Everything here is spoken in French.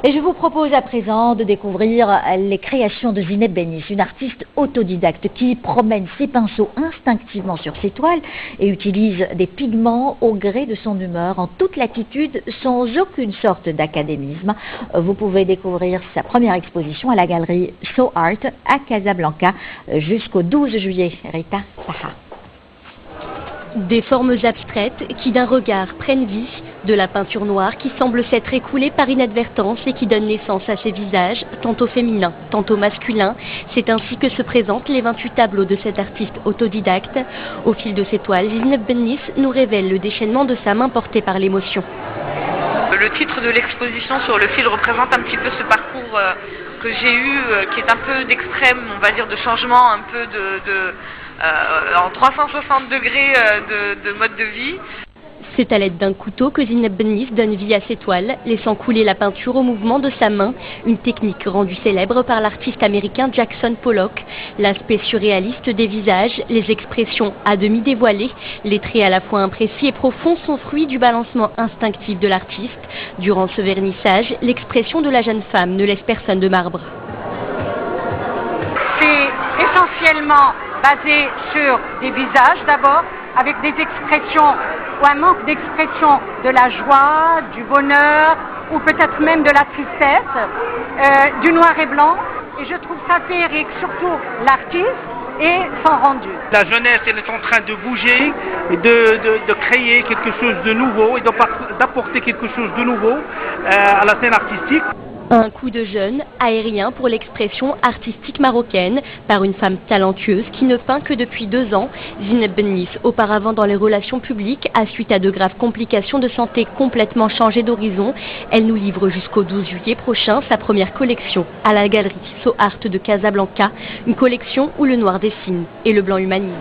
Et je vous propose à présent de découvrir les créations de Zineb Bennis, une artiste autodidacte qui promène ses pinceaux instinctivement sur ses toiles et utilise des pigments au gré de son humeur en toute latitude sans aucune sorte d'académisme. Vous pouvez découvrir sa première exposition à la galerie So Art à Casablanca jusqu'au 12 juillet. Rita Saha. Des formes abstraites qui d'un regard prennent vie, de la peinture noire qui semble s'être écoulée par inadvertance et qui donne naissance à ces visages, tantôt féminins, tantôt masculins. C'est ainsi que se présentent les 28 tableaux de cet artiste autodidacte. Au fil de ses toiles, Zineb Bennis nous révèle le déchaînement de sa main portée par l'émotion. Le titre de l'exposition sur le fil représente un petit peu ce parcours que j'ai eu, qui est un peu d'extrême, on va dire, de changement, un peu en 360 degrés de mode de vie. C'est à l'aide d'un couteau que Zineb Bennis donne vie à ses toiles, laissant couler la peinture au mouvement de sa main, une technique rendue célèbre par l'artiste américain Jackson Pollock. L'aspect surréaliste des visages, les expressions à demi dévoilées, les traits à la fois imprécis et profonds sont fruits du balancement instinctif de l'artiste. Durant ce vernissage, l'expression de la jeune femme ne laisse personne de marbre. C'est essentiellement basé sur des visages d'abord, avec des expressions ou un manque d'expression de la joie, du bonheur ou peut-être même de la tristesse, du noir et blanc. Et je trouve ça féerique, surtout l'artiste et son rendu. La jeunesse, elle est en train de bouger et de créer quelque chose de nouveau et d'apporter quelque chose de nouveau à la scène artistique. Un coup de jeune, aérien pour l'expression artistique marocaine, par une femme talentueuse qui ne peint que depuis 2 ans. Zineb Bennis, auparavant dans les relations publiques, a suite à de graves complications de santé complètement changé d'horizon. Elle nous livre jusqu'au 12 juillet prochain sa première collection à la galerie So Art de Casablanca, une collection où le noir dessine et le blanc humanise.